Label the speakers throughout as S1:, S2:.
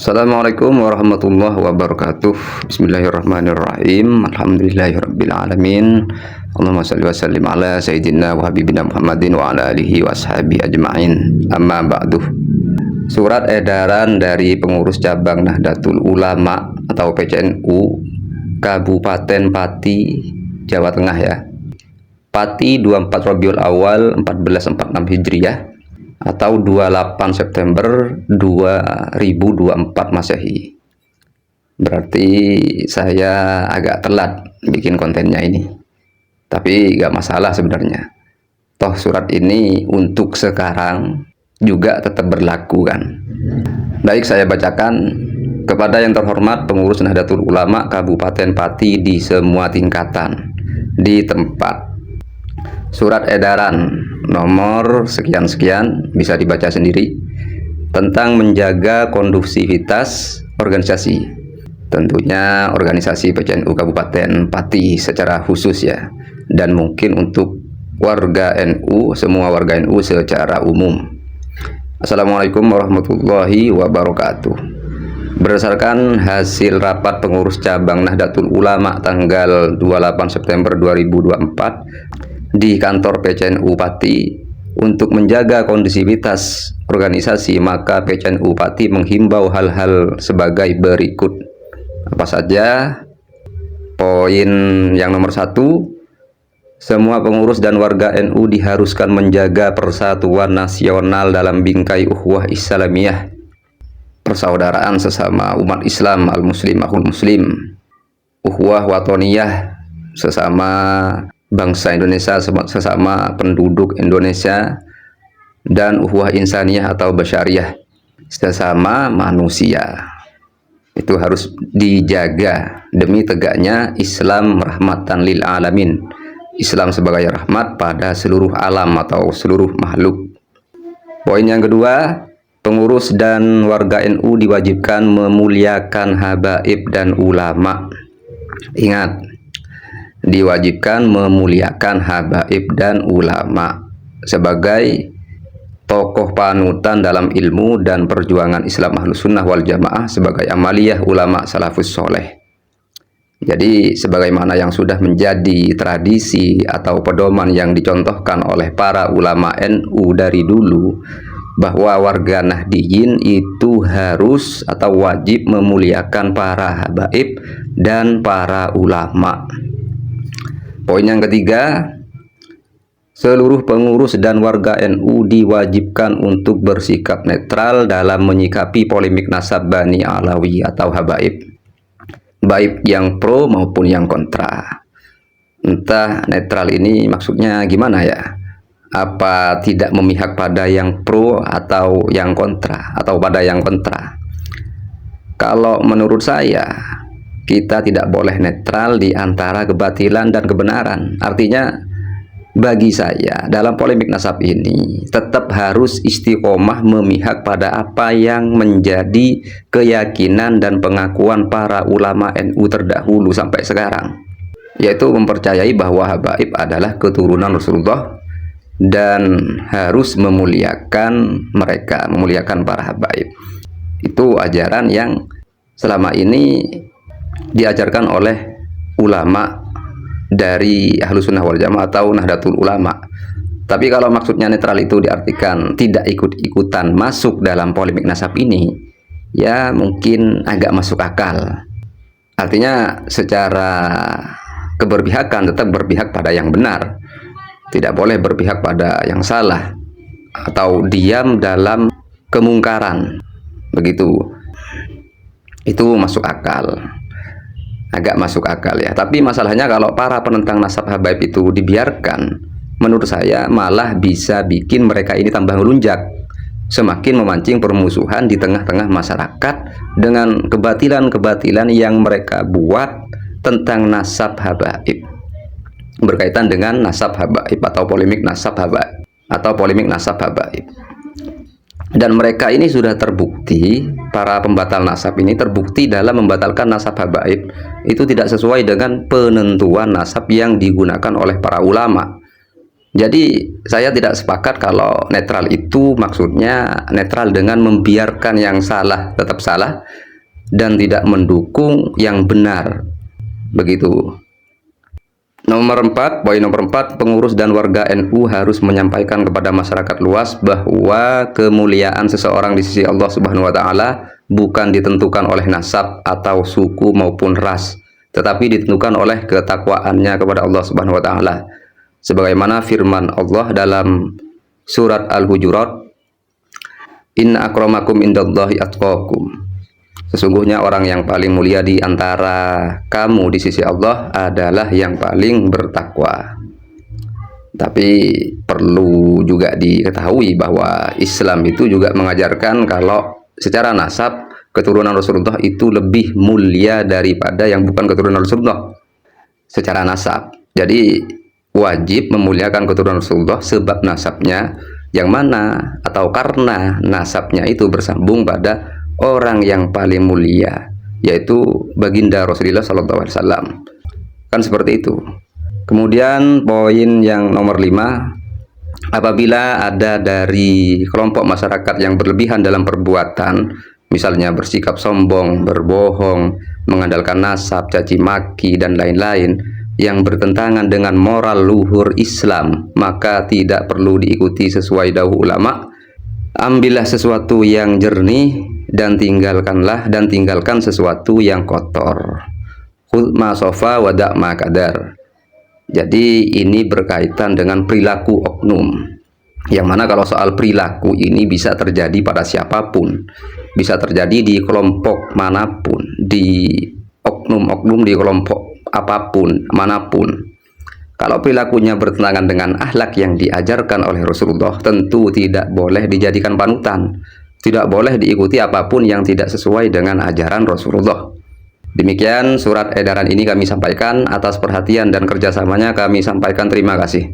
S1: Assalamualaikum warahmatullahi wabarakatuh. Bismillahirrahmanirrahim. Alhamdulillahirabbil alamin. Allahumma shalli wa sallim ala sayyidina wa habibina Muhammadin wa ala alihi wa ashabihi ajma'in. Amma ba'du. Surat edaran dari pengurus cabang Nahdlatul Ulama atau PCNU Kabupaten Pati, Jawa Tengah ya. Pati 24 Rabiul Awal 1446 Hijriah atau 28 September 2024 Masehi. Berarti saya agak telat bikin kontennya ini. Tapi gak masalah sebenarnya. Toh surat ini untuk sekarang juga tetap berlaku kan. Baik, saya bacakan. Kepada yang terhormat pengurus Nahdlatul Ulama Kabupaten Pati di semua tingkatan di tempat. Surat edaran nomor sekian-sekian, bisa dibaca sendiri, tentang menjaga kondusivitas organisasi. Tentunya organisasi PCNU Kabupaten Pati secara khusus ya, dan mungkin untuk warga NU, semua warga NU secara umum. Assalamualaikum warahmatullahi wabarakatuh. Berdasarkan hasil rapat pengurus cabang Nahdlatul Ulama tanggal 28 September 2024 di kantor PCNU Pati, untuk menjaga kondusivitas organisasi, maka PCNU Pati menghimbau hal-hal sebagai berikut. Apa saja? Poin yang nomor 1, semua pengurus dan warga NU diharuskan menjaga persatuan nasional dalam bingkai ukhuwah Islamiyah, persaudaraan sesama umat Islam, al-muslim akhul muslim, ukhuwah watoniyah, sesama bangsa Indonesia, sesama penduduk Indonesia, dan ukhuwah insaniyah atau basyariyah, sesama manusia. Itu harus dijaga demi tegaknya Islam rahmatan lil alamin, Islam sebagai rahmat pada seluruh alam atau seluruh makhluk. Poin yang kedua, pengurus dan warga NU diwajibkan memuliakan habaib dan ulama. Ingat, diwajibkan memuliakan habaib dan ulama sebagai tokoh panutan dalam ilmu dan perjuangan Islam Ahlus Sunnah wal Jamaah, sebagai amaliyah ulama salafus soleh. Jadi sebagaimana yang sudah menjadi tradisi atau pedoman yang dicontohkan oleh para ulama NU dari dulu, bahwa warga Nahdiyin itu harus atau wajib memuliakan para habaib dan para ulama. Poin yang ketiga, seluruh pengurus dan warga NU diwajibkan untuk bersikap netral dalam menyikapi polemik nasab Bani Alawi atau habaib, baik yang pro maupun yang kontra. Entah netral ini maksudnya gimana ya? Apa tidak memihak pada yang pro atau yang kontra, atau pada yang kontra? Kalau menurut saya, kita tidak boleh netral di antara kebatilan dan kebenaran. Artinya, bagi saya dalam polemik nasab ini tetap harus istiqomah memihak pada apa yang menjadi keyakinan dan pengakuan para ulama NU terdahulu sampai sekarang, yaitu mempercayai bahwa habaib adalah keturunan Rasulullah dan harus memuliakan mereka, memuliakan para habaib. Itu ajaran yang selama ini diajarkan oleh ulama dari Ahlus Sunnah wal Jamaah atau Nahdlatul Ulama. Tapi kalau maksudnya netral itu diartikan tidak ikut-ikutan masuk dalam polemik nasab ini, ya mungkin agak masuk akal. Artinya secara keberpihakan tetap berpihak pada yang benar, tidak boleh berpihak pada yang salah atau diam dalam kemungkaran. Begitu. Itu masuk akal. Agak masuk akal ya. Tapi masalahnya kalau para penentang nasab habaib itu dibiarkan, menurut saya malah bisa bikin mereka ini tambah melunjak, semakin memancing permusuhan di tengah-tengah masyarakat dengan kebatilan-kebatilan yang mereka buat tentang nasab habaib, berkaitan dengan nasab habaib atau polemik nasab habaib atau polemik nasab habaib. Dan mereka ini sudah terbukti, para pembatal nasab ini terbukti dalam membatalkan nasab habaib itu tidak sesuai dengan penentuan nasab yang digunakan oleh para ulama. Jadi saya tidak sepakat kalau netral itu maksudnya netral dengan membiarkan yang salah tetap salah dan tidak mendukung yang benar. Begitu. Poin nomor 4, pengurus dan warga NU harus menyampaikan kepada masyarakat luas bahwa kemuliaan seseorang di sisi Allah Subhanahu wa taala bukan ditentukan oleh nasab atau suku maupun ras, tetapi ditentukan oleh ketakwaannya kepada Allah Subhanahu wa taala. Sebagaimana firman Allah dalam surat Al-Hujurat, "Inna akramakum indallahi atqakum." Sesungguhnya orang yang paling mulia di antara kamu di sisi Allah adalah yang paling bertakwa. Tapi perlu juga diketahui bahwa Islam itu juga mengajarkan kalau secara nasab keturunan Rasulullah itu lebih mulia daripada yang bukan keturunan Rasulullah secara nasab. Jadi wajib memuliakan keturunan Rasulullah sebab nasabnya yang mana atau karena nasabnya itu bersambung pada orang yang paling mulia, yaitu baginda Rasulullah SAW. Kan seperti itu. Kemudian poin yang nomor 5, apabila ada dari kelompok masyarakat yang berlebihan dalam perbuatan, misalnya bersikap sombong, berbohong, mengandalkan nasab, caci maki, dan lain-lain, yang bertentangan dengan moral luhur Islam, maka tidak perlu diikuti sesuai dawuh ulama. Ambillah sesuatu yang jernih dan tinggalkan sesuatu yang kotor. Khudh ma sofa wa da' ma kadar. Jadi ini berkaitan dengan perilaku oknum. Yang mana kalau soal perilaku ini bisa terjadi pada siapapun. Bisa terjadi di kelompok manapun, di oknum-oknum di kelompok apapun, manapun. Kalau perilakunya bertentangan dengan akhlak yang diajarkan oleh Rasulullah, tentu tidak boleh dijadikan panutan. Tidak boleh diikuti apapun yang tidak sesuai dengan ajaran Rasulullah. Demikian surat edaran ini kami sampaikan. Atas perhatian dan kerjasamanya kami sampaikan terima kasih.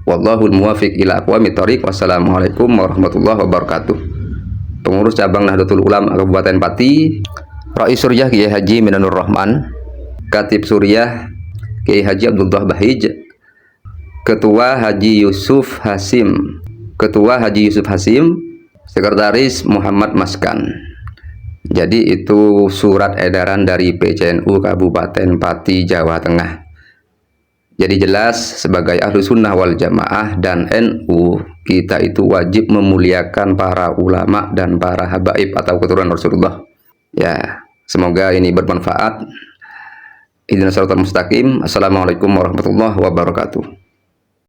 S1: Wallahul muwafiq ila aqwamit thoriq. Wassalamualaikum warahmatullahi wabarakatuh. Pengurus cabang Nahdlatul Ulama Kabupaten Pati, Rais Suriah Kiai Haji Minanur Rahman, Katib Suriah Kiai Haji Abdullah Bahij, Ketua Haji Yusuf Hasim, Sekretaris Muhammad Maskan. Jadi itu surat edaran dari PCNU Kabupaten Pati, Jawa Tengah. Jadi jelas sebagai ahlu sunnah wal jamaah dan NU, kita itu wajib memuliakan para ulama dan para habaib atau keturunan Rasulullah. Ya, semoga ini bermanfaat. Ihdinas siratal mustaqim. Assalamualaikum warahmatullahi wabarakatuh.